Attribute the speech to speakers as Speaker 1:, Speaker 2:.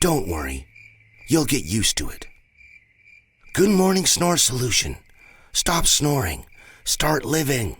Speaker 1: don't worry. You'll get used to it. Good morning, Snore Solution. Stop snoring. Start living.